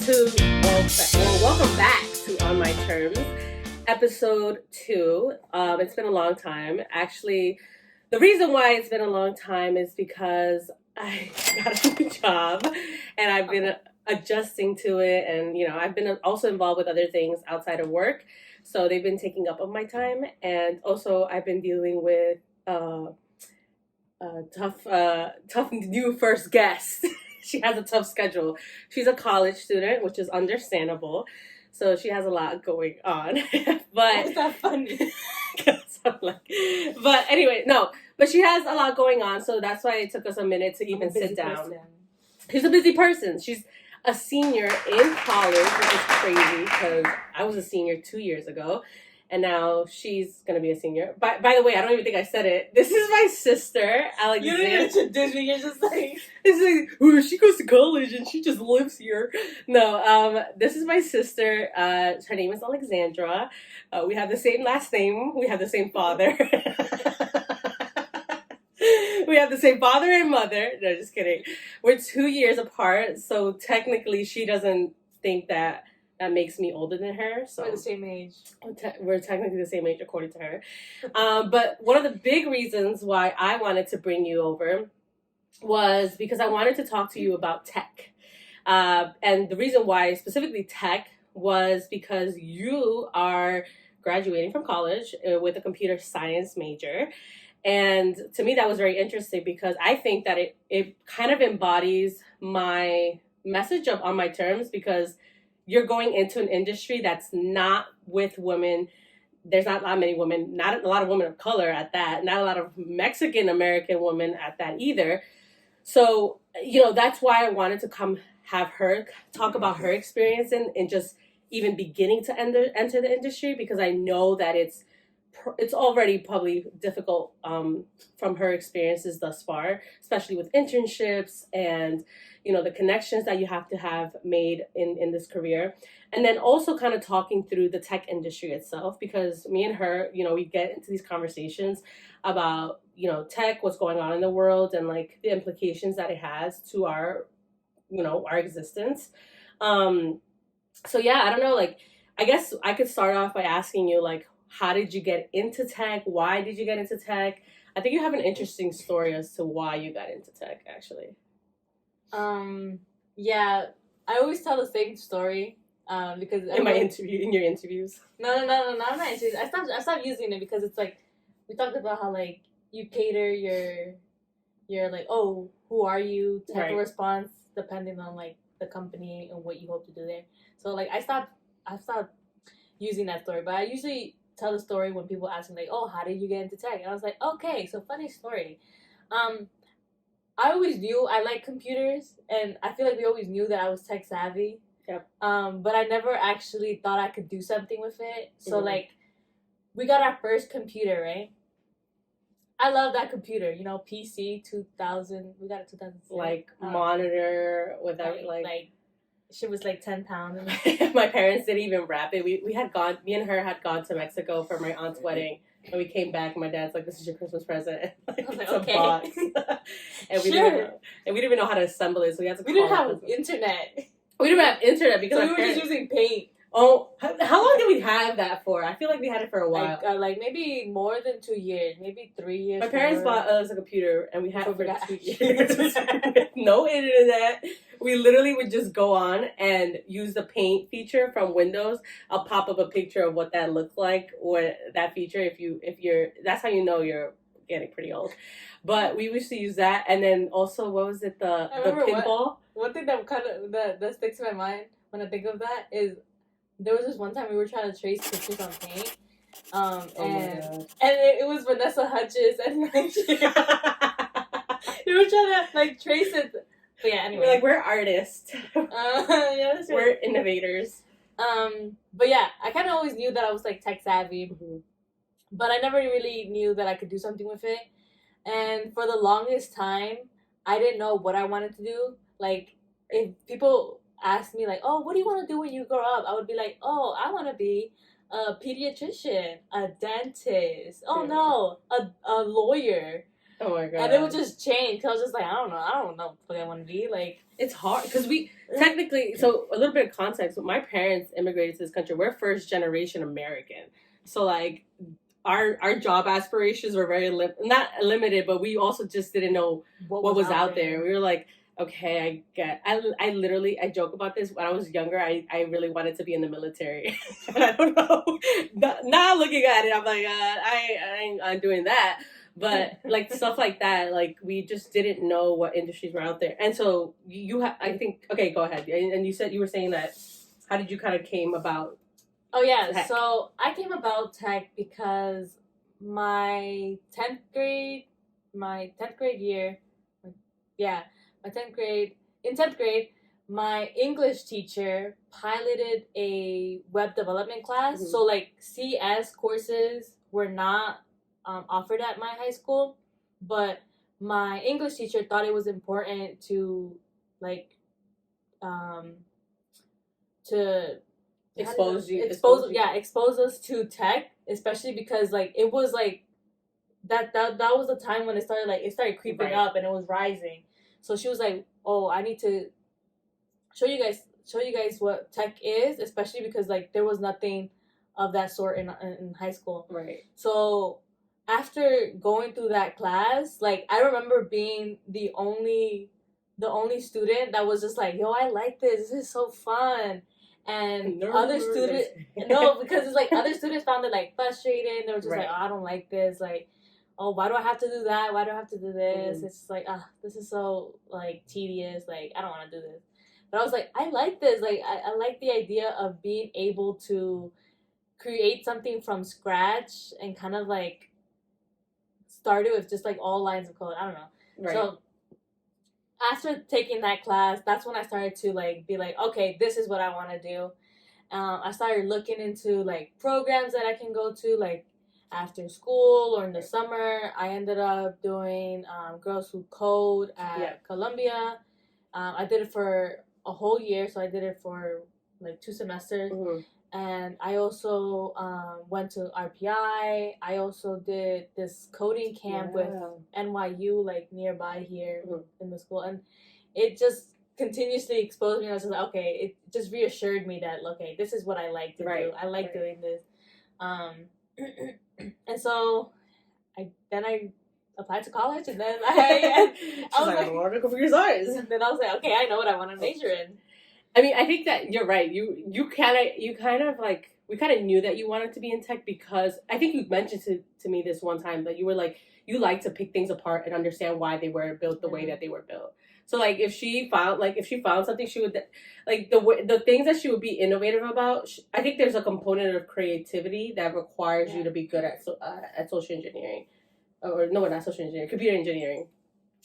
welcome back to On My Terms, episode 2. It's been a long time. Actually, the reason why it's been a long time is because I got a new job and I've been adjusting to it, and I've been also involved with other things outside of work, so they've been taking up of my time, and also I've been dealing with tough new first guest. She has a tough schedule. She's a college student, which is understandable. So she has a lot going on. But is that funny? But anyway, no. But she has a lot going on, so that's why it took us a minute to even sit down. Person. She's a busy person. She's a senior in college, which is crazy because I was a senior 2 years ago. And now she's going to be a senior. By the way, I don't even think I said it. This is my sister, Alexandra. You didn't even introduce me. You're just like... It's like, oh, she goes to college and she just lives here. No, this is my sister. Her name is Alexandra. We have the same last name. We have the same father. We have the same father and mother. No, just kidding. We're 2 years apart, so technically she doesn't think that makes me older than her. So we're the same age. We're technically the same age according to her. But one of the big reasons why I wanted to bring you over was because I wanted to talk to you about tech. And the reason why specifically tech was because you are graduating from college with a computer science major. And to me, that was very interesting because I think that it kind of embodies my message of On My Terms, because you're going into an industry that's not with women. There's not that many women, not a lot of women of color at that, not a lot of Mexican American women at that either. So, that's why I wanted to come have her talk about her experience and just even beginning to enter the industry, because I know that it's already probably difficult from her experiences thus far, especially with internships and the connections that you have to have made in this career. And then also kind of talking through the tech industry itself, because me and her, we get into these conversations about, tech, what's going on in the world, and like the implications that it has to our existence. So yeah, I don't know, like, I guess I could start off by asking you, like, how did you get into tech? Why did you get into tech? I think you have an interesting story as to why you got into tech, actually. Yeah, I always tell the same story. Because in your interviews. No, not my interviews. I stopped using it because it's like we talked about how like you cater your like, oh, who are you type right. of response depending on like the company and what you hope to do there. So like I stopped using that story, but I usually tell the story when people ask me like, oh, how did you get into tech? And I was like, okay, so funny story. I always knew I liked computers, and I feel like we always knew that I was tech savvy. Yep. But I never actually thought I could do something with it. So like, we got our first computer, right? I love that computer. PC 2000. We got it 2006. Like monitor with like shit was like 10 pounds. My parents didn't even wrap it. Me and her had gone to Mexico for my aunt's wedding, and we came back, and my dad's like, "This is your Christmas present." I was like, it's okay. a box. And we didn't even know how to assemble it, so we had to. We didn't have internet. We didn't have internet because so we were just using Paint. Oh, how long did we have that for? I feel like we had it for a while. Like maybe more than 2 years, maybe 3 years. My parents bought us a computer, and we had it for 2 years. No internet. We literally would just go on and use the Paint feature from Windows. I'll pop up a picture of what that looked like, or that feature. If you're, that's how you know you're getting pretty old. But we used to use that, and then also, what was it? The pinball. One thing that that sticks in my mind when I think of that is, there was this one time we were trying to trace pictures on Paint, and it was Vanessa Hudgens, and like we were trying to like trace it. But yeah, anyway, we're artists. Yeah, that's right. We're innovators. But yeah, I kind of always knew that I was like tech savvy, but I never really knew that I could do something with it. And for the longest time, I didn't know what I wanted to do. Like, if people asked me like, oh, what do you want to do when you grow up? I would be like, oh, I want to be a pediatrician, a dentist. Oh no, a lawyer. Oh my god. And it would just change. Cause I was just like, I don't know what I want to be. Like, it's hard because we technically, so a little bit of context. My parents immigrated to this country. We're first generation American, so like our job aspirations were very not limited, but we also just didn't know what was out there. We were like, okay, I literally I joke about this. When I was younger, I really wanted to be in the military, and I don't know. Now looking at it, I'm like, I'm doing that. But like stuff like that, like we just didn't know what industries were out there, and so I think, okay, go ahead. And you said you were saying that. How did you kind of came about? Oh yeah, tech? So I came about tech because my 10th grade year, yeah, my 10th grade, in 10th grade, my English teacher piloted a web development class. Mm-hmm. So like CS courses were not offered at my high school, but my English teacher thought it was important to like to expose us to tech, especially because like it was like that was the time when it started creeping up and it was rising. So she was like, oh, I need to show you guys what tech is, especially because like there was nothing of that sort in high school. Right. So after going through that class, like I remember being the only student that was just like, yo, I like this is so fun. And other students, no, because it's like other students found it like frustrating. They were just like, oh, I don't like this. Like, oh, why do I have to do that? Why do I have to do this? It's just like, this is so like tedious. Like, I don't want to do this. But I was like, I like this. Like, I like the idea of being able to create something from scratch and kind of like start it with just like all lines of code. I don't know. Right. So after taking that class, that's when I started to like be like, okay, this is what I want to do. I started looking into like programs that I can go to like after school or in the summer. I ended up doing Girls Who Code at Columbia. I did it for a whole year, so I did it for like 2 semesters. Mm-hmm. And I also went to RPI. I also did this coding camp with NYU, like nearby here in the school. And it just continuously exposed me. I was just like, okay, it just reassured me that, okay, this is what I like to do. I like doing this. And so I applied to college, and then I was like, I want to go for your science. And then I was like, okay, I know what I want to major in. I mean, I think that you're right. You kind of like, we kind of knew that you wanted to be in tech because I think you mentioned to me this one time that you were like, you like to pick things apart and understand why they were built the way that they were built. So like if she found something, she would like the things that she would be innovative about. I think there's a component of creativity that requires you to be good at social engineering, or no, not social engineering, computer engineering,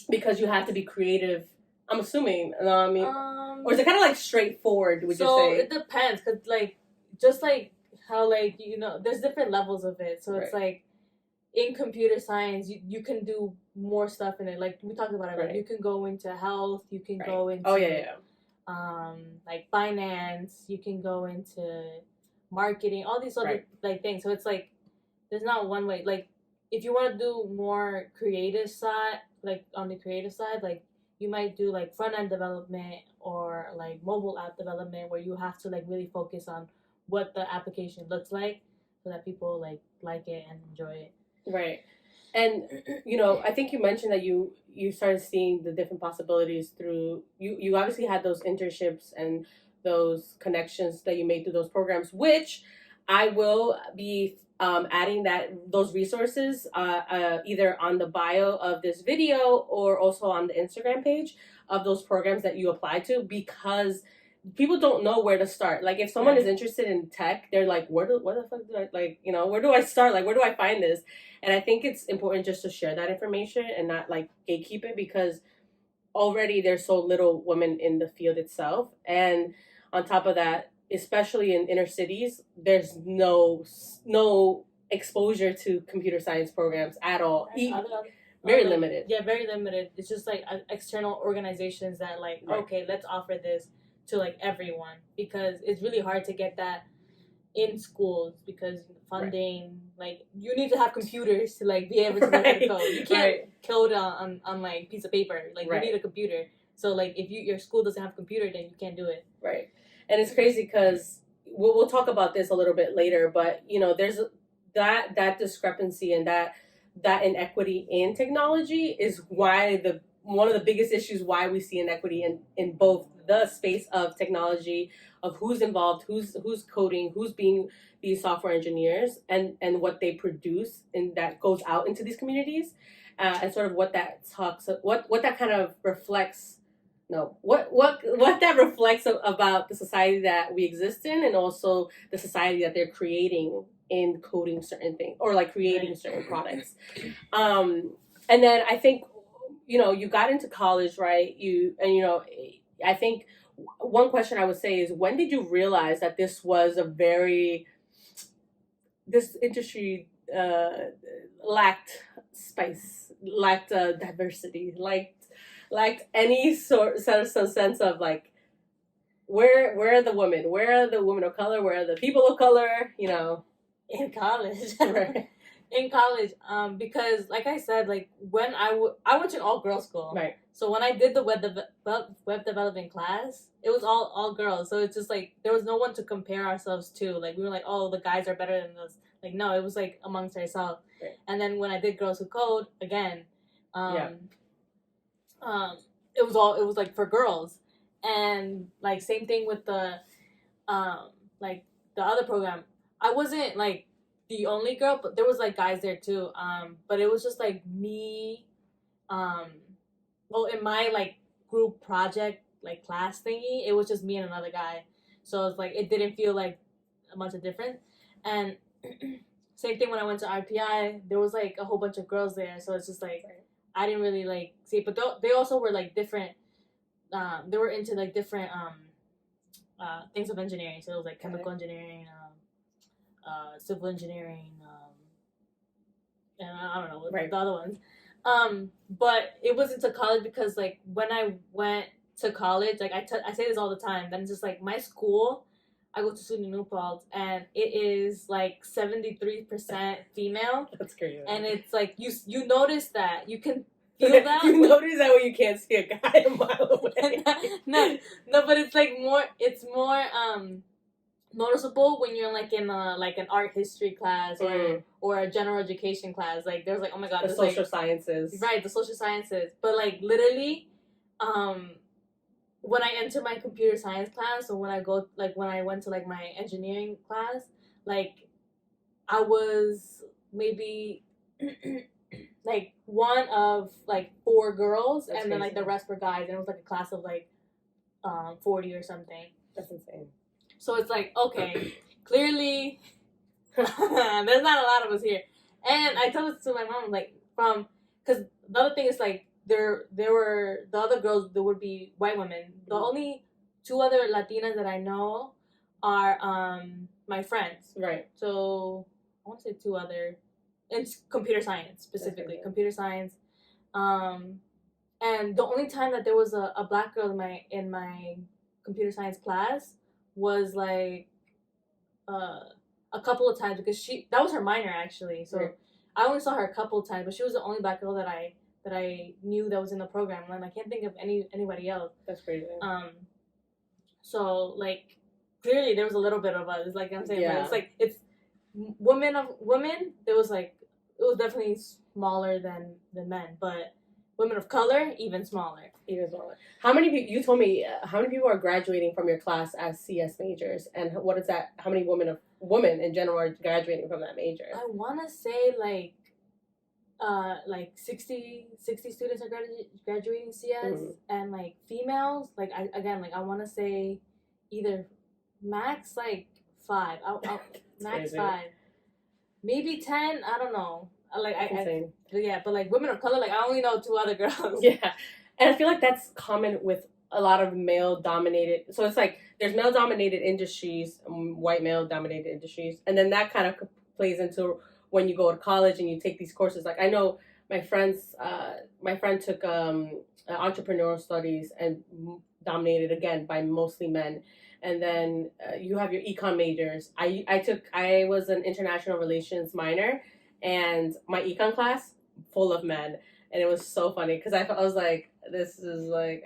because you have to be creative. I'm assuming. I mean, or is it kind of like straightforward? Would you say? So it depends, cause like just like how like there's different levels of it. So it's like in computer science, you can do more stuff in it. Like we talked about it. Like you can go into health. You can go into like finance. You can go into marketing. All these other like things. So it's like there's not one way. Like if you want to do more creative side, like on the creative side, like you might do like front end development or like mobile app development, where you have to like really focus on what the application looks like so that people like it and enjoy it. Right. And I think you mentioned that you started seeing the different possibilities through you obviously had those internships and those connections that you made through those programs, which I will be adding those resources either on the bio of this video or also on the Instagram page of those programs that you applied to, because people don't know where to start. Like if someone is interested in tech, they're like, where the fuck do I where do I start? Like where do I find this? And I think it's important just to share that information and not like gatekeep it, because already there's so little women in the field itself. And on top of that, especially in inner cities, there's no exposure to computer science programs at all. Very limited. Yeah, very limited. It's just like external organizations that okay, let's offer this to like everyone, because it's really hard to get that in schools because funding, like you need to have computers to like be able to learn how to code. You can't code on like piece of paper. Like you need a computer. So like if your school doesn't have a computer, then you can't do it. Right. And it's crazy because we'll talk about this a little bit later, but you know, there's that discrepancy and that inequity in technology is why one of the biggest issues why we see inequity in both the space of technology, of who's involved, who's coding, who's being these software engineers, and what they produce and that goes out into these communities, and sort of what that kind of reflects. No, what that reflects about the society that we exist in, and also the society that they're creating in coding certain things or like creating certain products. And then I think, you know, you got into college, right? I think one question I would say is, when did you realize that this industry lacked spice, lacked diversity, lacked any sense of like, where are the women? Where are the women of color? Where are the people of color? You know, in college. Right. In college, because like I said, like when I went to an all girls school, right? So when I did the web development class, it was all girls. So it's just like there was no one to compare ourselves to. Like we were like, oh, the guys are better than us. Like no, it was like amongst ourselves. Right. And then when I did Girls Who Code again, it was like for girls, and like same thing with the like the other program. I wasn't like the only girl, but there was like guys there too. But it was just like me. Well, in my like group project like class thingy, it was just me and another guy. So it's like it didn't feel like a bunch of difference. And same thing when I went to RPI, there was like a whole bunch of girls there. So it's just like I didn't really like see it. But they also were like different. They were into like different things of engineering. So it was like chemical engineering. Civil engineering, and I don't know the other ones. But it wasn't to college because like when I went to college, like I say this all the time. Then it's just like my school, I go to SUNY New Paltz, and it is like 73% female. That's crazy. And it's like you notice that you can feel that. You notice that when you can't see a guy a mile away. no, but it's like more. It's more noticeable when you're like in like an art history class or a general education class. Like there's like, oh my god, the social like, sciences, right? The social sciences, but like literally, when I enter my computer science class or when I went to like my engineering class, like I was maybe like one of like 4 girls. That's and then crazy. Like the rest were guys, and it was like a class of like 40 or something. That's insane. So it's like, okay, clearly there's not a lot of us here. And I told this to my mom, like, because the other thing is like there were the other girls, there would be white women. The only 2 other Latinas that I know are my friends. Right. So I want to say 2 other, in computer science specifically, computer science. And the only time that there was a black girl in my computer science class was like a couple of times, because that was her minor actually. So I only saw her a couple of times, but she was the only black girl that I knew that was in the program, and I can't think of anybody else. That's crazy. So like clearly there was a little bit of us, like I'm saying, but it's like it's women. There was like it was definitely smaller than men, but women of color even smaller. Even smaller. How many people? You told me how many people are graduating from your class as CS majors, and what is that? How many women in general are graduating from that major? I want to say like 60 students are graduating CS, and like females, like I want to say either max like 5. Max crazy. 5, maybe 10. I don't know. Like but like women of color, like I only know 2 other girls. Yeah. And I feel like that's common with a lot of male-dominated... So it's like there's male-dominated industries, white male-dominated industries, and then that kind of plays into when you go to college and you take these courses. Like I know my friend took entrepreneurial studies and dominated again by mostly men. and then you have your econ majors. I was an international relations minor, and my econ class full of men, and it was so funny because I was like, this is I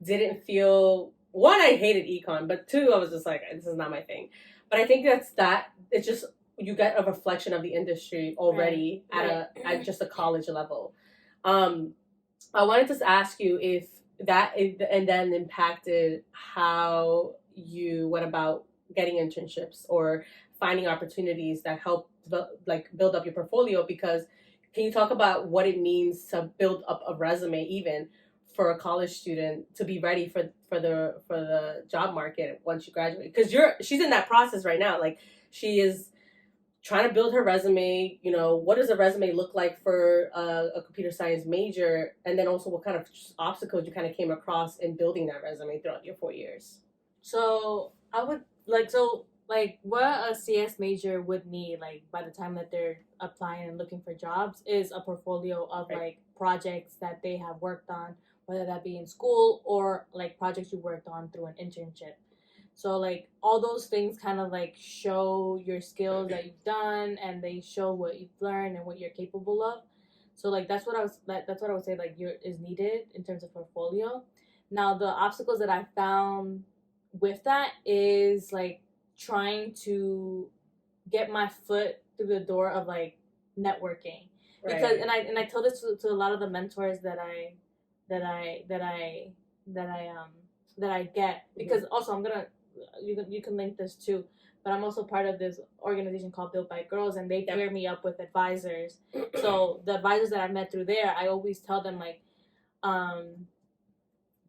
didn't feel, one, I hated econ, but two, I was just like, this is not my thing. But I think it's just, you get a reflection of the industry already at just a college level. I wanted to ask you if and then impacted how you went about getting internships or finding opportunities that help build up your portfolio, because can you talk about what it means to build up a resume even for a college student to be ready for the job market once you graduate, because she's in that process right now, like she is trying to build her resume. What does a resume look like for a computer science major, and then also what kind of obstacles you kind of came across in building that resume throughout your 4 years. So I would what a CS major would need, like by the time that they're applying and looking for jobs, is a portfolio of like projects that they have worked on, whether that be in school or like projects you worked on through an internship. So like all those things kind of like show your skills that you've done, and they show what you've learned and what you're capable of. So like that's what I would say like is needed in terms of portfolio. Now the obstacles that I found with that is like trying to get my foot through the door of like networking, because and I told this to a lot of the mentors that I get, because also I'm gonna, you can link this too, but I'm also part of this organization called Built by Girls, and they pair me up with advisors. So the advisors that I met through there, I always tell them like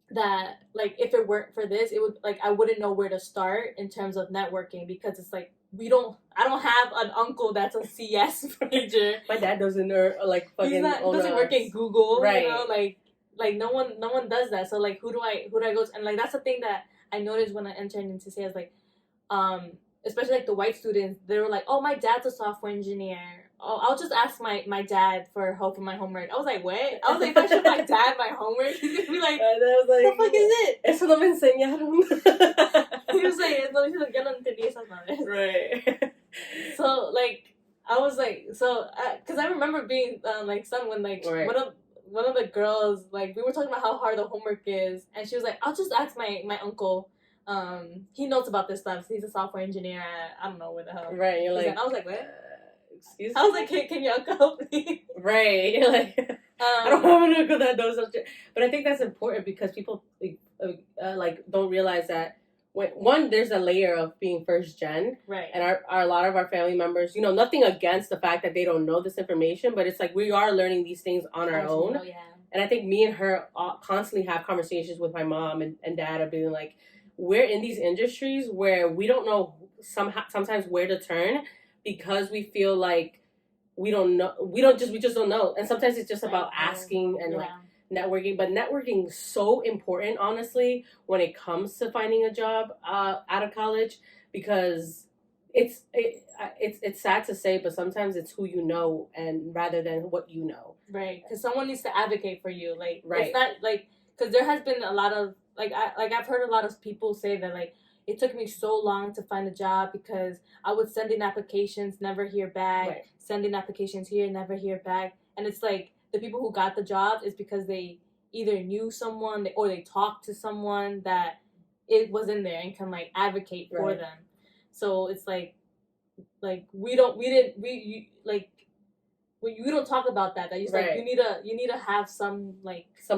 that like if it weren't for this, it would like I wouldn't know where to start in terms of networking, because it's like I don't have an uncle that's a CS major. My dad doesn't like fucking doesn't work in Google, right? Like no one does that. So like who do I go to? And like that's the thing that I noticed when I entered into CS, like especially like the white students, they were like, oh, my dad's a software engineer. Oh, I'll just ask my dad for help with my homework. I was like, what? I was like, if I show my dad my homework, he's gonna be like, what the fuck is it? Eso no me enseñaron. He was like, no, yo no entendí esas madres. Right. So like I was like, because I remember being like son when like one of the girls, like we were talking about how hard the homework is, and she was like, I'll just ask my uncle. He knows about this stuff. He's a software engineer at, I don't know where the hell. Right. You're like, I was like, what? Excuse me? I was like, can your uncle help me? Right. You're like, I don't have an uncle that knows something. But I think that's important because people like don't realize that one, there's a layer of being first gen, right? And a lot of our family members, nothing against the fact that they don't know this information, but it's like we are learning these things on our own. Yeah. And I think me and her constantly have conversations with my mom and dad of being like, we're in these industries where we don't know sometimes where to turn, because we feel like we just don't know. And sometimes it's just about asking and like networking. But networking is so important, honestly, when it comes to finding a job out of college, because it's sad to say, but sometimes it's who you know, and rather than what you know. Right, because someone needs to advocate for you. Like, right. It's not like, because there has been a lot of I've heard a lot of people say that like it took me so long to find a job because I would send in applications, never hear back. Right. Send in applications here, never hear back. And it's like the people who got the job is because they either knew someone or they talked to someone that it was in there and can like advocate for them. So it's like we don't talk about that. That you like you need to have some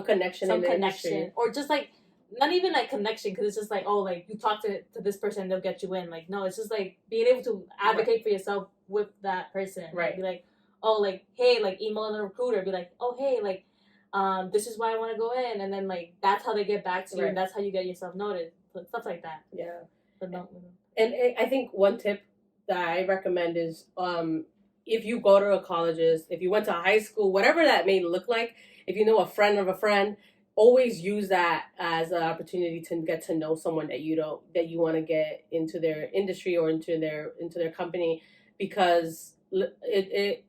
connection industry. Or just like not even like connection, because it's just like, oh, like you talk to this person, they'll get you in. Like, no, it's just like being able to advocate for yourself with that person. Right. Like, be like, oh, like, hey, like email a recruiter, be like, oh, hey, like this is why I want to go in, and then like that's how they get back to you, and that's how you get yourself noticed. Stuff like that. Yeah. But no. And I think one tip that I recommend is if you go to a colleges, if you went to high school, whatever that may look like, if you know a friend of a friend, always use that as an opportunity to get to know someone that you want to get into their industry or into their company, because it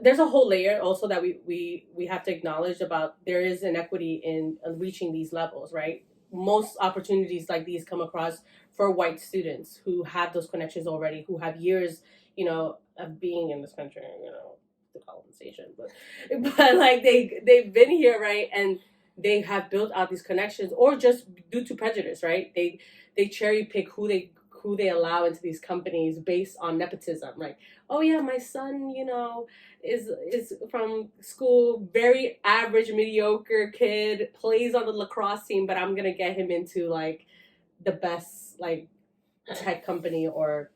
there's a whole layer also that we have to acknowledge about. There is inequity in reaching these levels, right? most opportunities like these come across for white students who have those connections already, who have years, of being in this country, the colonization, but like they've been here, right, and they have built out these connections, or just due to prejudice, right? They cherry pick who they allow into these companies based on nepotism, right? Oh yeah, my son, is from school, very average, mediocre kid, plays on the lacrosse team, but I'm gonna get him into like the best like tech company or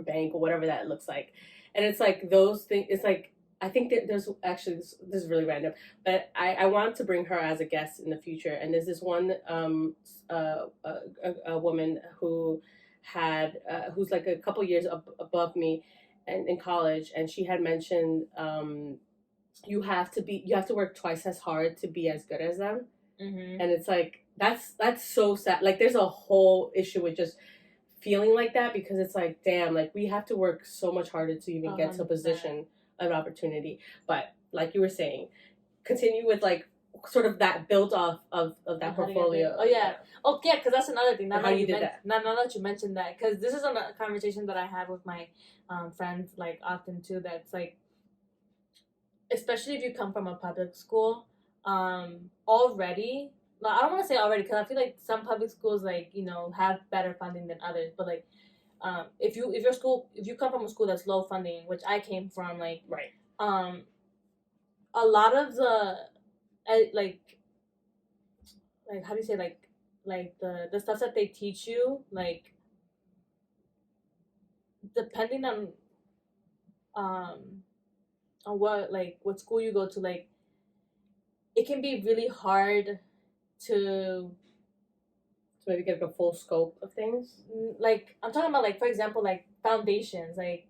bank or whatever that looks like. And it's like those things. It's like I think that there's actually this is really random, but I want to bring her as a guest in the future. And there's this one a woman who had who's like a couple years above me, and in college, and she had mentioned you have to work twice as hard to be as good as them. Mm-hmm. And it's like that's so sad. Like there's a whole issue with just feeling like that, because it's like, damn, like we have to work so much harder to even get to a 100%. position of opportunity. But like you were saying, continue with like sort of that build off of that portfolio. Oh yeah. Oh yeah, because that's another thing. How you did that. Now that you mentioned that, because this is a conversation that I have with my friends like often too. That's like, especially if you come from a public school, already. No, I don't want to say already, because I feel like some public schools like have better funding than others. But like, if you come from a school that's low funding, which I came from, like right, a lot of the like how do you say like the stuff that they teach you, like depending on what school you go to, like it can be really hard to maybe get the full scope of things. Like I'm talking about, like for example, like foundations, like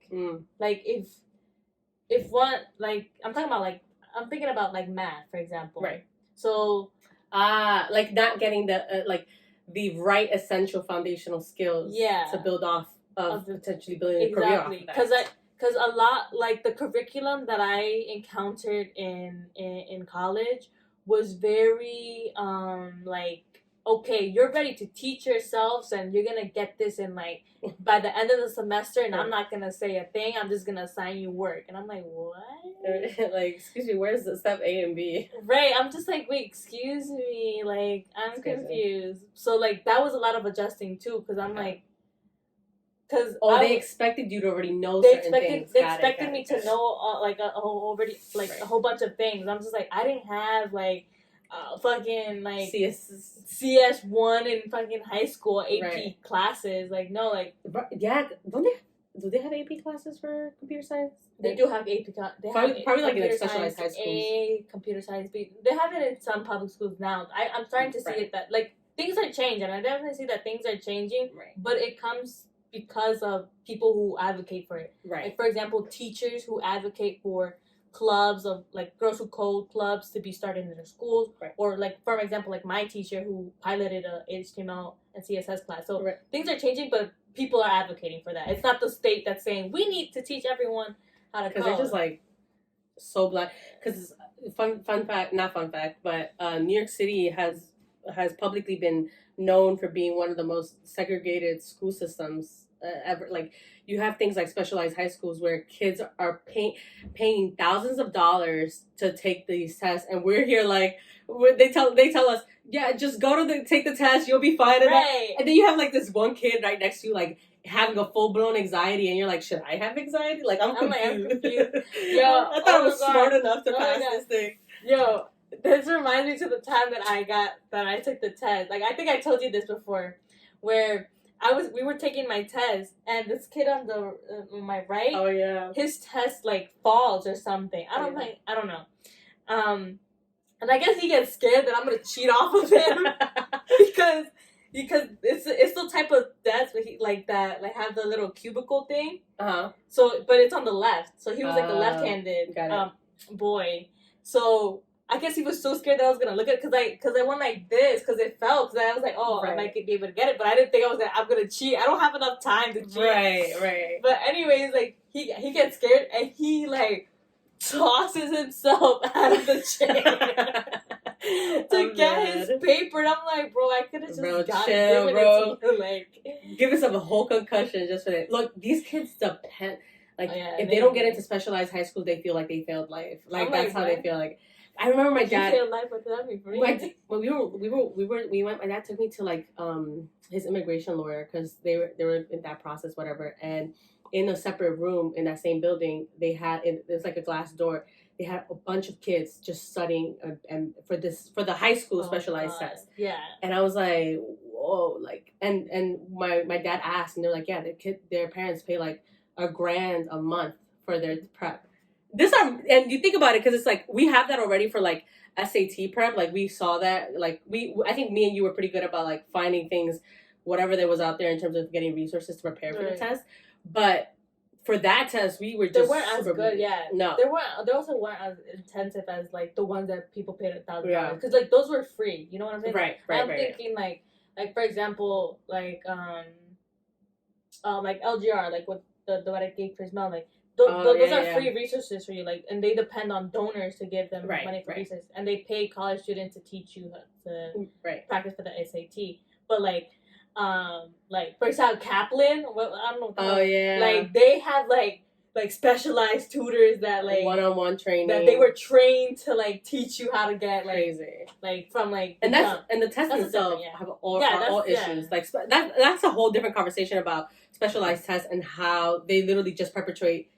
if one, like I'm talking about, like I'm thinking about like math, for example, right? So like not getting the like the right essential foundational skills, to build off of potentially building a career off of that. Because a lot, like the curriculum that I encountered in college was very like, okay, you're ready to teach yourselves and you're gonna get this in like by the end of the semester, and I'm not gonna say a thing, I'm just gonna assign you work. And I'm like, what? Like, excuse me, where's the step A and B? Right, I'm just like, wait, excuse me, like I'm confused. So like that was a lot of adjusting too, because I'm like, because they expected you to already know certain things. They expected me to know like a whole bunch of things. I'm just like, I didn't have like fucking like CS1 in fucking high school AP classes. Like no, like yeah, do they have AP classes for computer science? They do have AP. Probably like in specialized high schools. Computer science B. They have it in some public schools now. I'm starting to see it that like things are changing. I definitely see that things are changing. Right. But it comes because of people who advocate for it. Right. Like for example, teachers who advocate for clubs of like girls who code clubs to be started in their schools. Right. Or like for example, like my teacher who piloted a HTML and CSS class. So things are changing, but people are advocating for that. It's not the state that's saying we need to teach everyone how to code. Because they're just like so black. Because fun fact, not fun fact, but New York City has publicly been known for being one of the most segregated school systems ever. Like you have things like specialized high schools where kids are paying thousands of dollars to take these tests, and we're here like they tell us, yeah, just go to take the test, you'll be fine. Right. And then you have like this one kid right next to you, like having a full blown anxiety, and you're like, should I have anxiety? Like I'm confused. Yo, I thought I was smart enough to pass this thing. Yo, this reminds me to the time that I took the test. Like I think I told you this before, where we were taking my test, and this kid on the on my right, oh yeah, his test like falls or something. I don't know. And I guess he gets scared that I'm gonna cheat off of him because it's the type of desk where he like that, like have the little cubicle thing. So, but it's on the left. So he was like a left-handed boy. So I guess he was so scared that I was gonna look at it because I went like this because it fell, because I was like, oh, I might be able to get it, but I didn't think I'm gonna cheat. I don't have enough time to cheat. Right. But anyways, like he gets scared and he like tosses himself out of the chair. to get his paper. And I'm like, bro, I could have just chill, given bro. it to you. Like, give us a whole concussion just for that. Look, these kids depend. Like, if they don't get into specialized high school, they feel like they failed life. Like, that's how they feel. Like, I remember my dad. Failed life without me. When we went. My dad took me to like his immigration lawyer because they were in that process, whatever. And in a separate room in that same building, there's like a glass door. They had a bunch of kids just studying and for the high school specialized test. Yeah. And I was like, whoa, like, and my dad asked, and they're like, yeah, their parents pay like $1,000 a month for their prep. And you think about it, because it's like we have that already for like SAT prep. Like we saw that, like I think me and you were pretty good about like finding things, whatever there was out there in terms of getting resources to prepare for the test. But for that test, we were just they weren't as good. Yeah, no, they also weren't as intensive as like the ones that people paid $1,000 because like those were free. You know what I'm saying? Right. I'm thinking like for example like LGR, like what the what I gave Chris Mel, like those are free resources for you, like, and they depend on donors to give them money for research, and they pay college students to teach you to practice for the SAT. But like for example Kaplan, I don't know. Like they have like specialized tutors that like one-on-one training that they were trained to like teach you how to get like crazy from like and the tests themselves have all issues. Like that's a whole different conversation about specialized tests and how they literally just perpetuate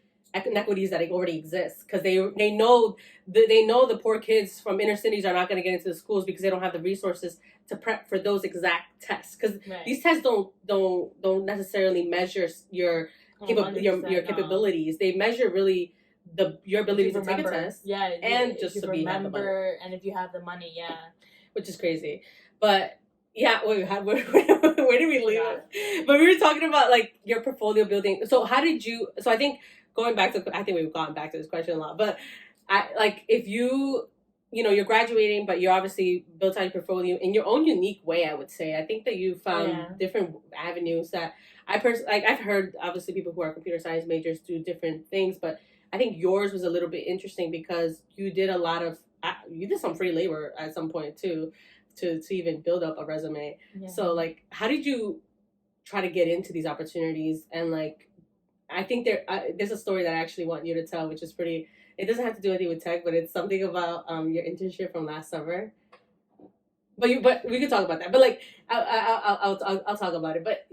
inequities that already exist, because they know the poor kids from inner cities are not going to get into the schools because they don't have the resources to prep for those exact tests, because these tests don't necessarily measure your capabilities. They measure really your ability to take a test, and just to be remember, and if you have the money, which is crazy. But yeah, where did we leave? But we were talking about like your portfolio building. So how did you? So I think I think we've gone back to this question a lot. But if you're graduating, but you're obviously built out your portfolio in your own unique way, I would say. I think that you found different avenues that I've heard obviously people who are computer science majors do different things, but I think yours was a little bit interesting because you did some free labor at some point too, to even build up a resume. Yeah. So like, how did you try to get into these opportunities? And like, I think there's a story that I actually want you to tell, which is pretty. It doesn't have to do anything with tech, but it's something about your internship from last summer. But we could talk about that. But like, I'll talk about it. But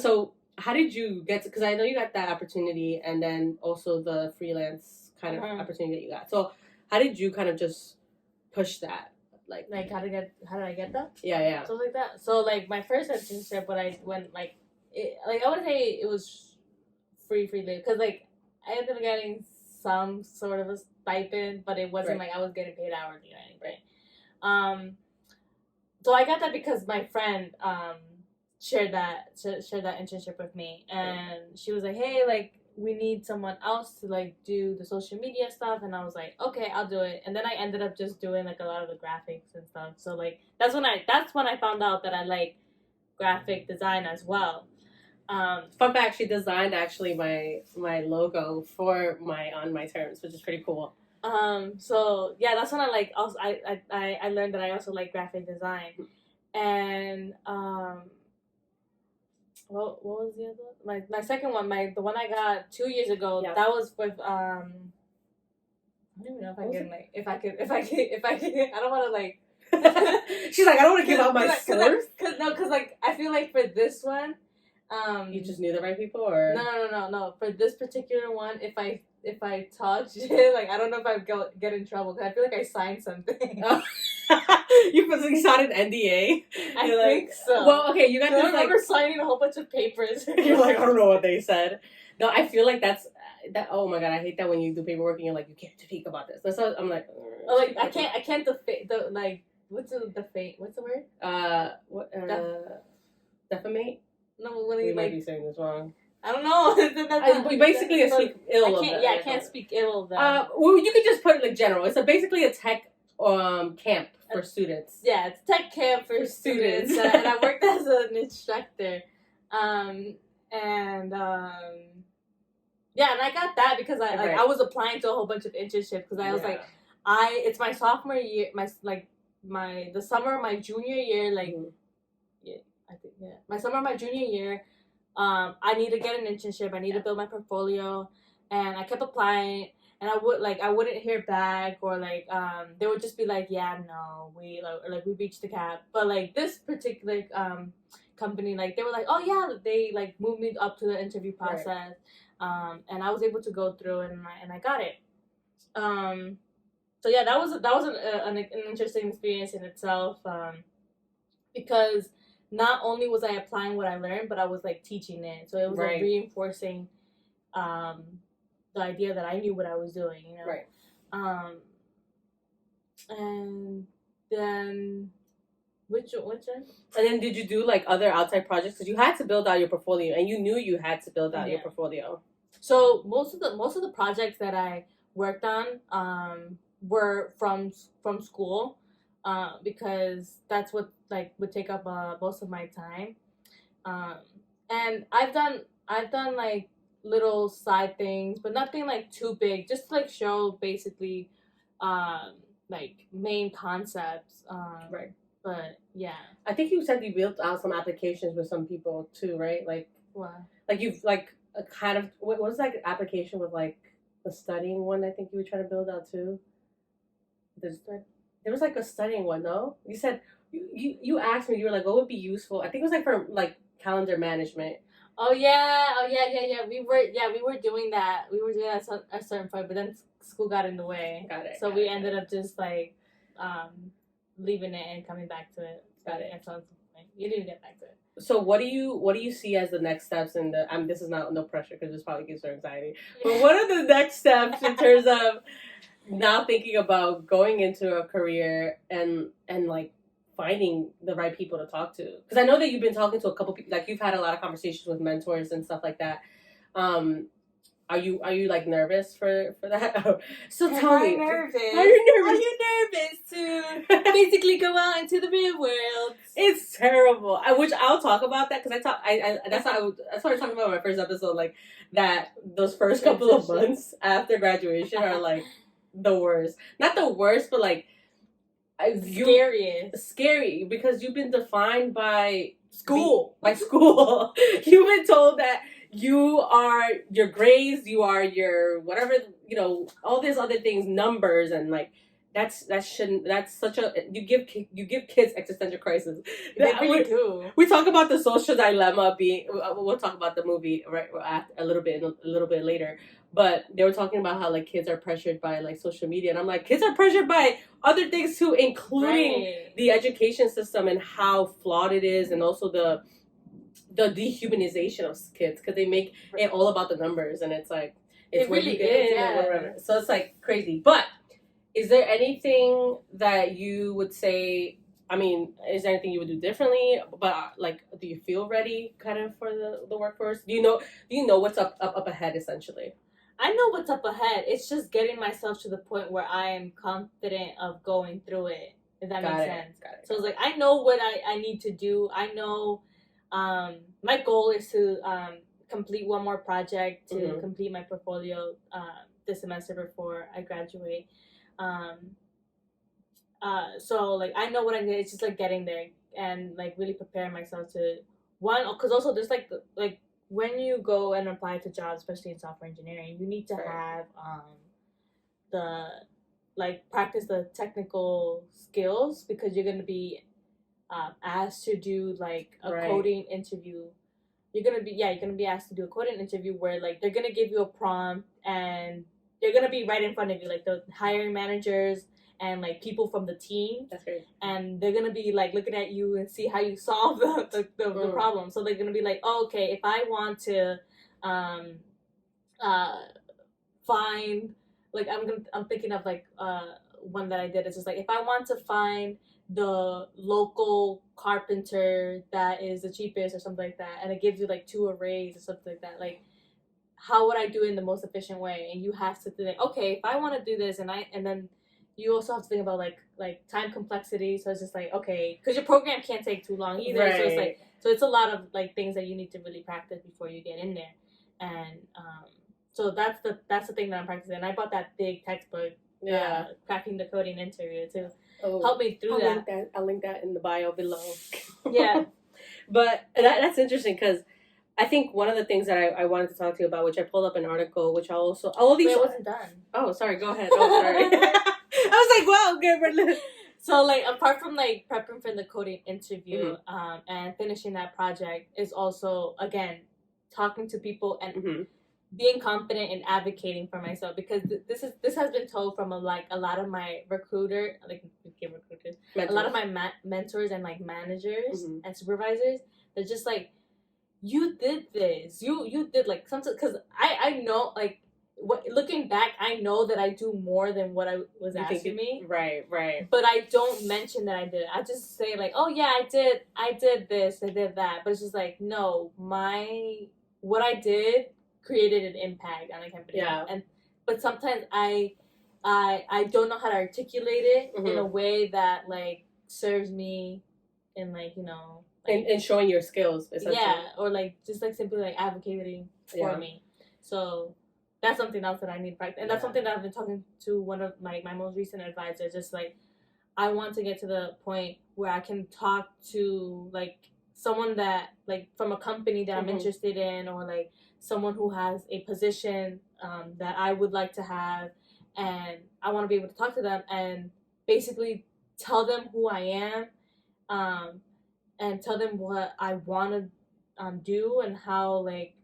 so how did you get to? Because I know you got that opportunity, and then also the freelance kind of opportunity that you got. So how did you kind of just push that? Like how did I get that? Yeah. So like that. So like my first internship, when I went I would say it was free labor, because like I ended up getting some sort of a stipend, but it wasn't like I was getting paid hourly or anything. So I got that because my friend shared that internship with me, and she was like, hey, like we need someone else to like do the social media stuff, and I was like, okay, I'll do it. And then I ended up just doing like a lot of the graphics and stuff. So like that's when I found out that I like graphic design as well. Fun fact, she designed my logo for On My Terms, which is pretty cool. So yeah, that's when I learned that I also like graphic design. And what was the other one? My second one, the one I got 2 years ago, that was with I don't even know if I can I don't want to like she's like, I don't want to give out my source, because like I feel like for this one you just knew the right people, or no. For this particular one, if I talk shit, like I don't know if I get in trouble, because I feel like I signed something. You signed an NDA? I think so. Well, okay, you got this. I remember signing a whole bunch of papers. You're like, I don't know what they said. No, I feel like that. Oh my god, I hate that when you do paperwork and you're like, you can't speak about this. That's what I'm like. I can't what's the word? Defamate? No, when we might be saying this wrong. I don't know. We basically speak ill of them. Yeah, I can't speak ill of them. Well, you could just put it like general. It's basically a tech camp for students. Yeah, it's tech camp for students. And I worked as an instructor. And I got that because I was applying to a whole bunch of internships, because I was like, it's my sophomore year, the summer of my junior year, like Mhm. my summer of my junior year, I need to get an internship. I need to build my portfolio, and I kept applying. And I wouldn't hear back, or like they would just be like, yeah, no, we reached the cap. But like this particular company, like they were like, oh yeah, they like moved me up to the interview process, and I was able to go through, and I got it. So yeah, that was an interesting experience in itself, because not only was I applying what I learned, but I was like teaching it. So it was like reinforcing the idea that I knew what I was doing, you know. Right. And then which one? And then did you do like other outside projects? Because you had to build out your portfolio, and you knew you had to build out your portfolio. So most of the projects that I worked on were from school, because that's what like would take up most of my time. And I've done like little side things, but nothing like too big, just to, like show basically like main concepts. Right. But yeah, I think you said you built out some applications with some people too, right? Like what? Like you've like a kind of what was like an application with like the studying one? I think you were trying to build out too. There was like a studying one, no? You said you asked me. You were like, what would be useful? I think it was like for like calendar management. Oh yeah. We were doing that. We were doing that at a certain point, but then school got in the way. Got it. So we ended up just like leaving it and coming back to it. Got it. You didn't get back to it. So what do you see as the next steps in the? This is not no pressure because this probably gives her anxiety. But what are the next steps in terms of now thinking about going into a career and like finding the right people to talk to? Because I know that you've been talking to a couple people, like you've had a lot of conversations with mentors and stuff like that. Are you like nervous for that? So tell me, nervous? Are you nervous? Are you nervous to basically go out into the real world? It's terrible. Which I'll talk about that because that's what I was talking about in my first episode. Like that, those first couple of months after graduation are like the worst. Not the worst, but like scary because you've been defined by school. You've been told that you are your grades, you are your whatever, all these other things, numbers, and like that's such a you give kids existential crisis. They really do. We talk about the social dilemma being. We'll talk about the movie a little bit later. But they were talking about how like kids are pressured by like social media, and I'm like, kids are pressured by other things too, including the education system and how flawed it is, and also the dehumanization of kids because they make it all about the numbers, and it's like it's where you get in or whatever. So it's like crazy. But is there anything that you would say? I mean, is there anything you would do differently? But like, do you feel ready, kind of, for the workforce? Do you know what's up ahead, essentially? I know what's up ahead. It's just getting myself to the point where I am confident of going through it. If that makes sense. Got it. So it's like I know what I need to do. I know my goal is to complete one more project to complete my portfolio this semester before I graduate. So like I know what I need. It's just like getting there and like really preparing myself to because also there's like when you go and apply to jobs, especially in software engineering, you need to have the practice the technical skills because you're going to be asked to do like a coding interview. You're going to be asked to do a coding interview where like they're going to give you a prompt and they're going to be right in front of you, like the hiring managers and like people from the team. That's great. And they're gonna be like looking at you and see how you solve the problem. So they're gonna be like, oh, okay, if I want to find like I'm thinking of like one that I did. It's just like if I want to find the local carpenter that is the cheapest or something like that, and it gives you like 2 arrays or something like that, like how would I do it in the most efficient way? And you have to think, okay, if I want to do this, and then you also have to think about like time complexity. So it's just like, okay, because your program can't take too long either. Right. So it's like, it's a lot of like things that you need to really practice before you get in there. And so that's the thing that I'm practicing. And I bought that big textbook cracking the coding interview to Oh, help me through that. I'll link that in the bio below. Yeah. But that's interesting because I think one of the things that I wanted to talk to you about, which I pulled up an article, which I'll also Wait, it wasn't done. Oh, sorry. Go ahead. Oh, sorry. I was like, wow, okay. So, like, apart from, like, prepping for the coding interview and finishing that project is also, again, talking to people and being confident in advocating for myself, because this has been told from a lot of my recruiters, a lot of my mentors and, like, managers and supervisors. They're just like, you did this. You did, like, something, because I know, like, looking back, I know that I do more than what I was asking me. Right. But I don't mention that I did it. I just say, like, oh yeah, I did this, I did that. But it's just like, no, what I did created an impact on the company. Yeah. But sometimes I don't know how to articulate it in a way that, like, serves me in, like, you know, like, and showing your skills, essentially. Yeah, or, like, just, like, simply, like, advocating for me. So that's something else that I need to practice. And that's something that I've been talking to one of my most recent advisors. Just, like, I want to get to the point where I can talk to, like, someone that, like, from a company that I'm interested in, or, like, someone who has a position that I would like to have, and I want to be able to talk to them and basically tell them who I am, and tell them what I want to do, and how, like,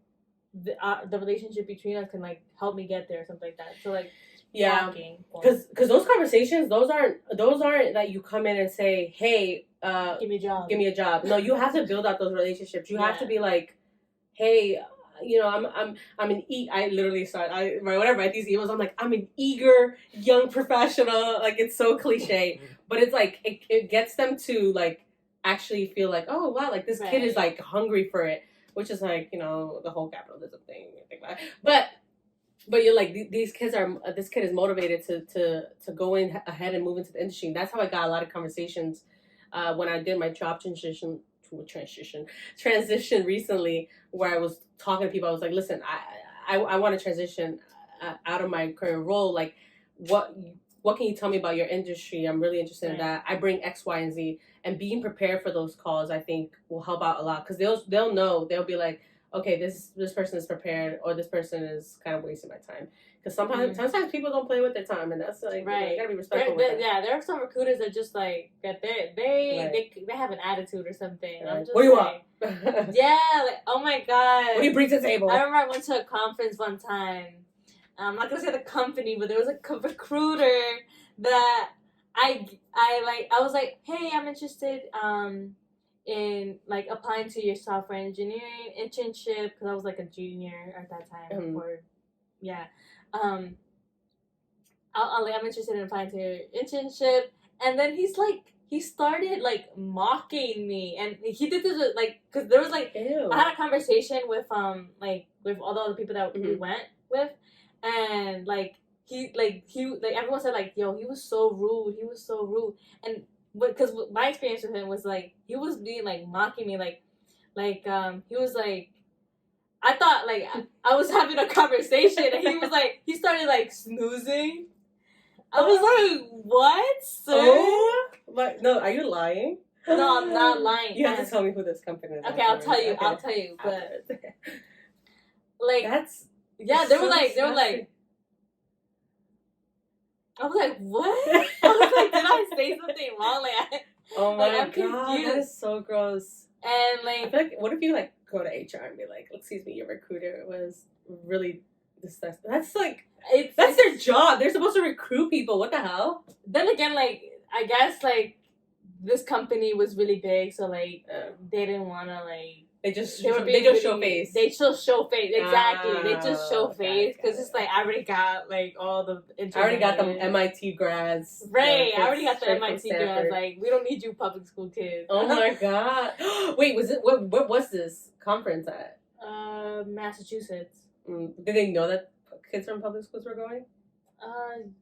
the relationship between us can, like, help me get there or something like that. So, like, because those conversations, those aren't that you come in and say, hey, give me a job. No, you have to build out those relationships. You have to be like, hey, you know, I literally whenever I write these emails, I'm like, I'm an eager young professional. Like, it's so cliche, but it's like it gets them to, like, actually feel like, oh wow, like, this kid is, like, hungry for it, which is, like, you know, the whole capitalism thing. But you're like, this kid is motivated to go in ahead and move into the industry. And that's how I got a lot of conversations when I did my job transition recently, where I was talking to people. I was like, listen, I want to transition out of my current role. Like, what can you tell me about your industry? I'm really interested in that. I bring X, Y, and Z, and being prepared for those calls, I think, will help out a lot, because they'll know. They'll be like, okay, this person is prepared, or this person is kind of wasting my time. Because sometimes people don't play with their time, and that's, like, you know, you gotta be respectful. There are some recruiters that just, like, that they have an attitude or something. Right. I'm just, what do you want? Like, oh my god. What do you bring to the table? I remember I went to a conference one time. I'm not gonna say the company, but there was a recruiter that I was like, hey, I'm interested in, like, applying to your software engineering internship, because I was, like, a junior at that time. I'm interested in applying to your internship. And then he started, like, mocking me, and he did this with, like, because there was, like, Ew. I had a conversation with with all the other people that we went with, and, like, everyone said, like, yo, he was so rude, and because my experience with him was, like, he was being, like, mocking me, like he was, like, I thought, like, I was having a conversation, and he was, like, he started, like, snoozing. I was like, what, sir? Oh, but no, are you lying? No, I'm not lying. You have to tell me who this company is. Okay, I'll tell you. Okay. I'll tell you. But, like, that's they were like, I was like, what? I was like, did I say something wrong? Like, oh my I'm god, confused. that is so gross. And, like, I feel like, what if you, like, go to HR and be like, excuse me, your recruiter was really disgusting. That's, like, that's their job. They're supposed to recruit people. What the hell? Then again, like, I guess, like, this company was really big, so, like, they didn't want to, like, they just show face. They just show face, exactly. They just show face, because it's like, I already got, like, all the I already got the MIT grads. Right, I already got the MIT grads. Like, we don't need you public school kids. Oh my god. Wait, what was this conference at? Massachusetts. Did they know that kids from public schools were going?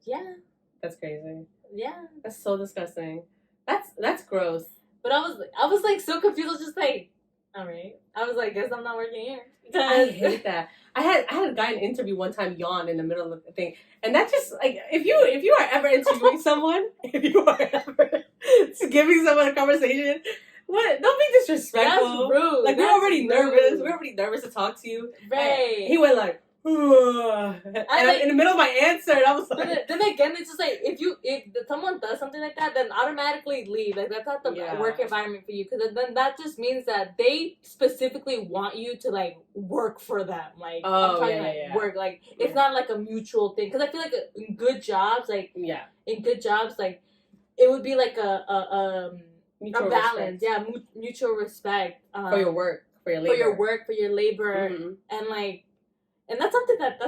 Yeah. That's crazy. Yeah. That's so disgusting. That's gross. But I was like, so confused. I was just like, All right. I was like, guess I'm not working here. I hate that. I had a guy in an interview one time yawn in the middle of the thing, and that just like if you are ever interviewing someone, if you are ever giving someone a conversation, what? Don't be disrespectful. That's rude. Like we're already nervous. We're already nervous to talk to you. Right. And he went like. And in the middle of my answer, and I was like, then again, it's just like if someone does something like that, then automatically leave. Like that's not the work environment for you, because then that just means that they specifically want you to like work for them. Like I'm talking work. Like it's not like a mutual thing. Because I feel like in good jobs, like it would be like a balance. Yeah, mutual respect for your work, for your labor, for your labor, and like. And that's something that's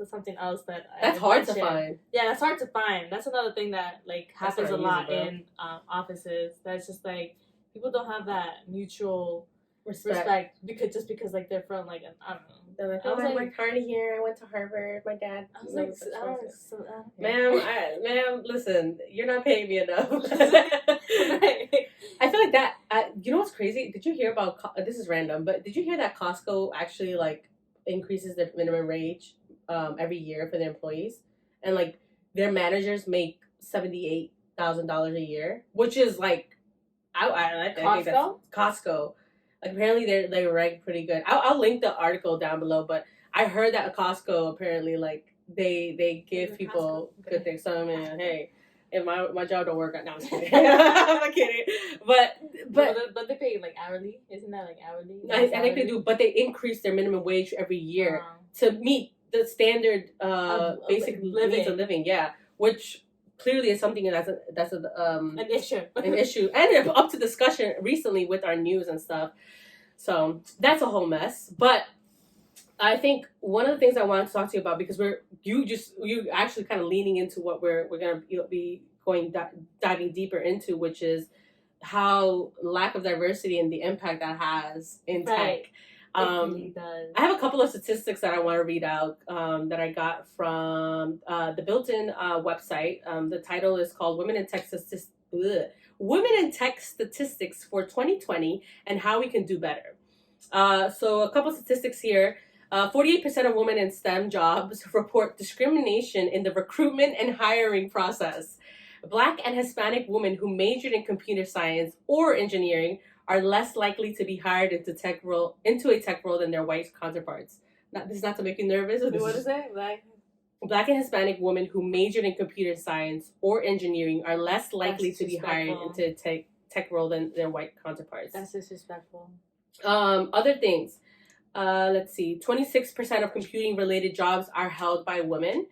something else that's hard to find. Yeah, that's hard to find. That's another thing that like happens a lot in offices. That's just like people don't have that mutual respect because like they're from like I don't know. They're like, I worked hard here. I went to Harvard. My dad. I was like, ma'am, listen, you're not paying me enough. I feel like that. You know what's crazy? Did you hear about? This is random, but did you hear that Costco actually like increases the minimum wage every year for their employees, and like their managers make $78,000 a year, which is like I think that's Costco. Like apparently they rank pretty good. I'll link the article down below, but I heard that Costco apparently like they give people good things. So I mean, hey. If my job don't work out, no, I'm just kidding. I'm not kidding. But they pay like hourly, isn't that like hourly? I think they do, but they increase their minimum wage every year to meet the standard basic needs of living. Yeah, which clearly is something that's an issue, and up to discussion recently with our news and stuff. So that's a whole mess, but. I think one of the things I wanted to talk to you about, because you actually kind of leaning into what we're going to be diving deeper into, which is how lack of diversity and the impact that has in tech. It really does. I have a couple of statistics that I want to read out that I got from the built-in website. The title is called Women in Tech Statistics for 2020 and How We Can Do Better. So a couple of statistics here. 48% of women in STEM jobs report discrimination in the recruitment and hiring process. Black and Hispanic women who majored in computer science or engineering are less likely to be hired into a tech role than their white counterparts. This is not to make you nervous. What is it? Black and Hispanic women who majored in computer science or engineering are less likely to be hired into a tech role than their white counterparts. That's disrespectful. Other things. Let's see. 26% of computing-related jobs are held by women.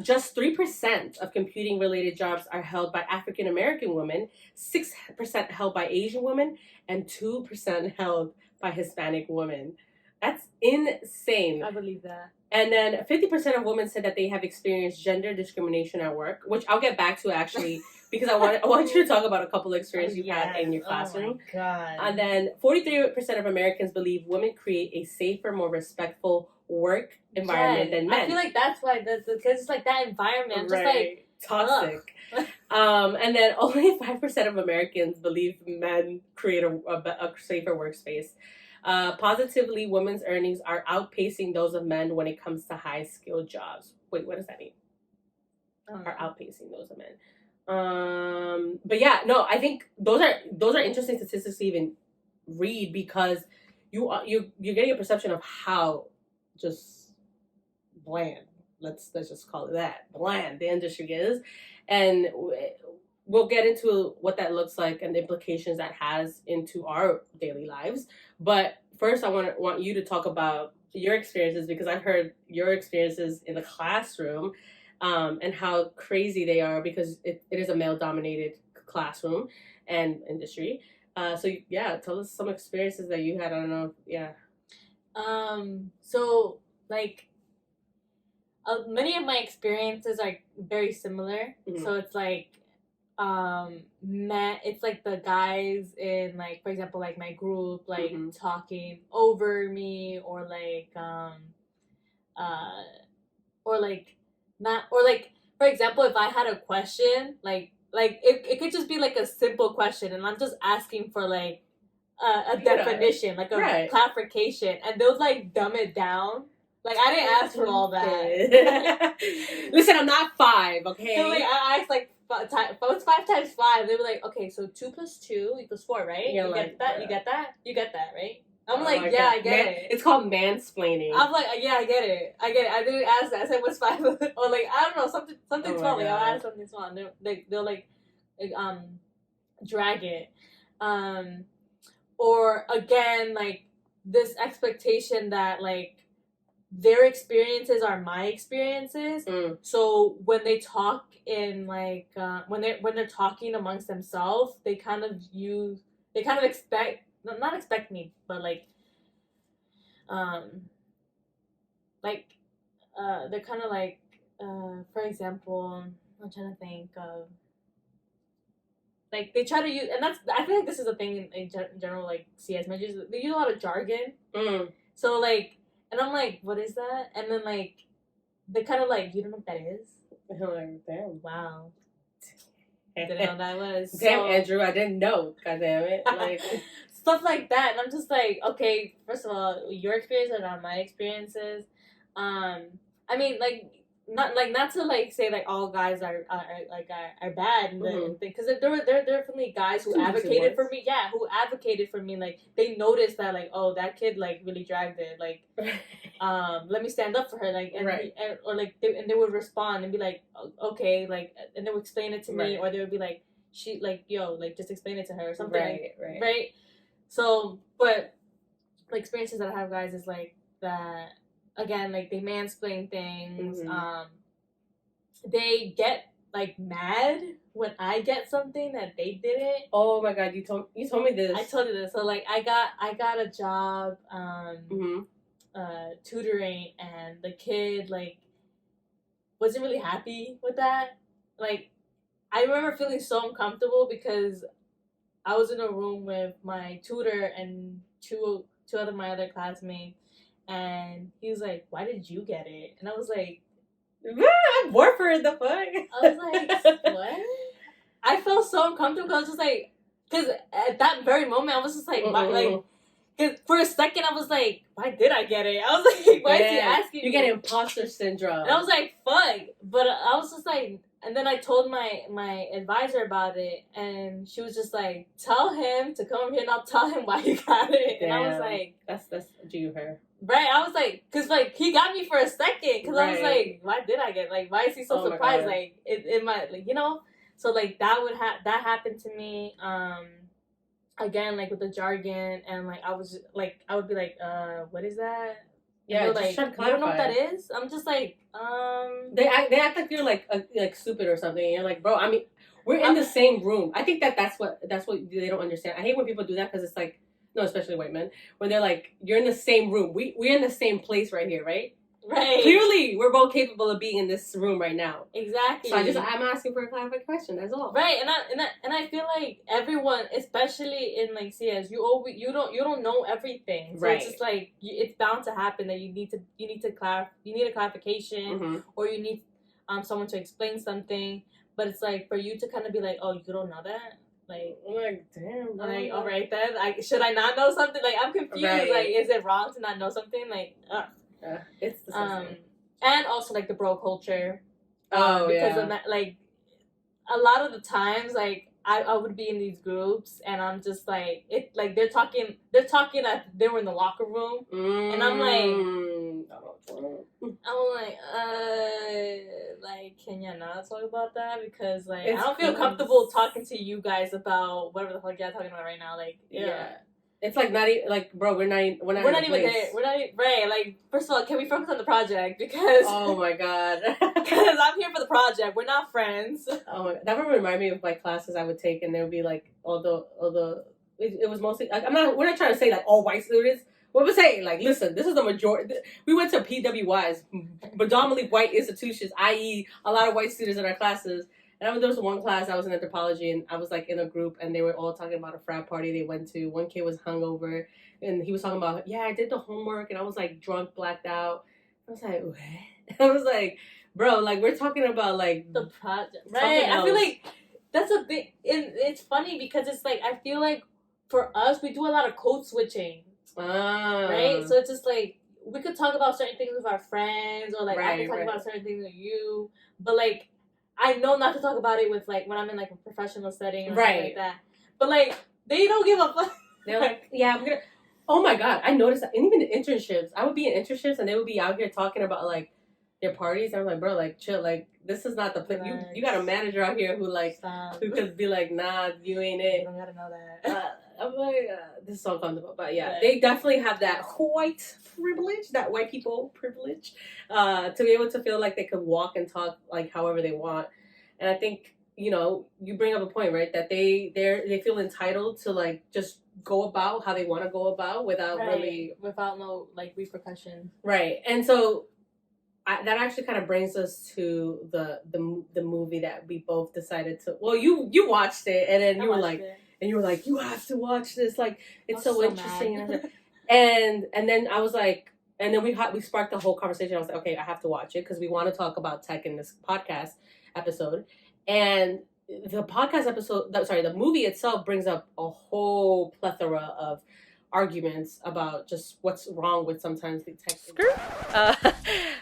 Just 3% of computing-related jobs are held by African-American women, 6% held by Asian women, and 2% held by Hispanic women. That's insane. I believe that. And then 50% of women said that they have experienced gender discrimination at work, which I'll get back to actually, because I want you to talk about a couple of experiences you've had in your classroom. Oh my God. And then 43% of Americans believe women create a safer, more respectful work environment than men. I feel like that's why, because it's like that environment, just like toxic. And then only 5% of Americans believe men create a safer workspace. Positively, women's earnings are outpacing those of men when it comes to high-skilled jobs. Wait, what does that mean? Are outpacing those of men. But yeah, no, I think those are interesting statistics to even read, because you're getting a perception of how just bland, let's just call it that, bland the industry is, and we'll get into what that looks like and the implications that has into our daily lives. But first, I want you to talk about your experiences, because I've heard your experiences in the classroom and how crazy they are, because it is a male-dominated classroom and industry. So yeah, tell us some experiences that you had. I don't know. Yeah. So like many of my experiences are very similar. Mm-hmm. So it's like it's like the guys in, like, for example, like my group, like talking over me, or like for example, if I had a question, like it could just be like a simple question, and I'm just asking for like a definition, like a clarification, and they'll like dumb it down. Like I didn't ask for all that. Listen, I'm not 5, okay? So like I asked like what's 5 times 5? They were like, okay, so 2 plus 2 equals 4, right? You're you like, get that? bruh. You get that? You get that, right? I'm like, yeah, I get it. It's called mansplaining. I'm like, yeah, I get it. I didn't ask that. I said, what's 5? Or like, I don't know, something small. Like I'll ask something small. And they'll like drag it. Or again, like this expectation that like their experiences are my experiences. So when they talk in like when they're talking amongst themselves, they kind of expect, not expect me, but like they're kind of like for example, I'm trying to think of, like they try to use, and I feel like this is a thing in general, like CS majors, they use a lot of jargon. So like, and I'm like, what is that? And then like they're kind of like, you don't know what that is? I'm like, damn, wow, didn't know what that was. Damn, Andrew, I didn't know. God damn it, like stuff like that. And I'm just like, okay, first of all, your experience are not my experiences. I mean, like, not to like say like all guys are bad, because there were definitely guys who advocated for me. Yeah, who advocated for me. Like they noticed that like, oh, that kid like really dragged it. Like, let me stand up for her. Like, they would respond and be like, okay, like, and they would explain it to me, or they would be like, she like, yo, like just explain it to her or something. Right. So, but like experiences that I have, guys, is like that. Again, like they mansplain things. They get like mad when I get something that they didn't. Oh my god, you told me this. I told you this. So like I got a job tutoring, and the kid like wasn't really happy with that. Like I remember feeling so uncomfortable because I was in a room with my tutor and two other my other classmates. And he was like, why did you get it? And I was like, I'm Warford, the fuck? I was like, what? I felt so uncomfortable. I was just like, because at that very moment, I was just like, cause for a second, I was like, why did I get it? I was like, why is he asking me? You get imposter syndrome. And I was like, fuck. But I was just like, and then I told my advisor about it, and she was just like, tell him to come over here and I'll tell him why he got it. Damn. And I was like, that's you, her. Right, I was like, because, like, he got me for a second, because I was like, why did I get, like, why is he so surprised, like, it might, like, you know, so, like, that happened to me, again, like, with the jargon, and, like, I would be like, what is that? Yeah, just like, trying to clarify. You don't know what that is? I'm just like, They act like you're, like, stupid or something, and you're like, bro, I mean, we're in the same room. I think that's what they don't understand. I hate when people do that, because it's like, no, especially white men, when they're like, you're in the same room. We're in the same place right here, right? Right. Clearly, we're both capable of being in this room right now. Exactly. So I'm asking for a clarifying question. That's all. Right, and I feel like everyone, especially in like CS, you don't know everything. So it's just like it's bound to happen that you need a clarification, or you need someone to explain something. But it's like for you to kind of be like, oh, you don't know that. Like damn. Like, all right then. Should I not know something? Like, I'm confused. Right. Like, is it wrong to not know something? Like, it's the and also like the bro culture. Because of that, like, a lot of the times, like, I would be in these groups, and I'm just like, it like they're talking that they were in the locker room, and I'm like, can you not talk about that? Because like I don't feel comfortable talking to you guys about whatever the fuck y'all talking about right now. Like, yeah. It's like not even like, bro, we're not even there. We're not even right. Like, first of all, can we focus on the project? Because oh my god, because I'm here for the project. We're not friends. Oh my god, that would remind me of like classes I would take, and there would be like all the it was mostly like, we're not trying to say like all white students. What we're saying, like, listen, this is the majority. We went to PWIs, predominantly white institutions, i.e., a lot of white students in our classes. And there was one class I was in anthropology, and I was like in a group, and they were all talking about a frat party they went to. One kid was hungover, and he was talking about, yeah, I did the homework, and I was like drunk, blacked out. I was like, what? I was like, bro, like we're talking about like the project, right? I feel like that's a big. It's funny because it's like I feel like for us, we do a lot of code switching, right? So it's just like we could talk about certain things with our friends, or like I could talk about certain things with you, but like I know not to talk about it with like when I'm in like a professional setting or something like that. But like they don't give a fuck. They're like, yeah, I'm gonna. Oh my god, I noticed that. And even the internships, I would be in internships, and they would be out here talking about like their parties. I'm like, bro, like chill, like this is not the place. You got a manager out here who like who could be like, nah, you ain't it. You don't gotta know that. I'm like, this is so uncomfortable, but yeah, they definitely have that white privilege, that white people privilege, to be able to feel like they could walk and talk like however they want. And I think, you know, you bring up a point, right? That they feel entitled to like just go about how they want to go about without without no like repercussions. Right. And so that actually kind of brings us to the movie that we both decided to. Well, you watched it, and then you were like. And you were like, you have to watch this. Like, it's so interesting. And then I was like, and then we sparked the whole conversation. I was like, okay, I have to watch it because we want to talk about tech in this podcast episode. And the the movie itself brings up a whole plethora of arguments about just what's wrong with sometimes the tech.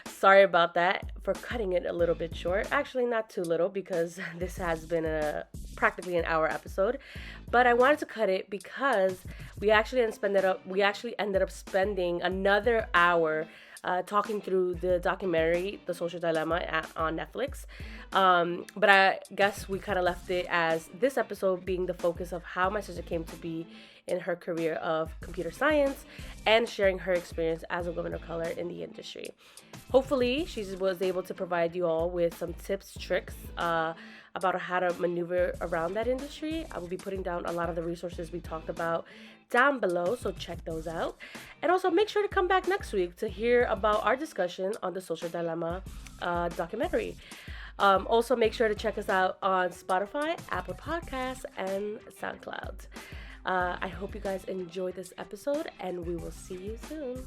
Sorry about that for cutting it a little bit short. Actually, not too little because this has been practically an hour episode. But I wanted to cut it because we actually ended up spending another hour talking through the documentary, The Social Dilemma, on Netflix. But I guess we kind of left it as this episode being the focus of how my sister came to be in her career of computer science and sharing her experience as a woman of color in the industry. Hopefully, she was able to provide you all with some tips, tricks about how to maneuver around that industry. I will be putting down a lot of the resources we talked about down below, so check those out. And also make sure to come back next week to hear about our discussion on the Social Dilemma documentary. Also, make sure to check us out on Spotify, Apple Podcasts, and SoundCloud. I hope you guys enjoyed this episode, and we will see you soon.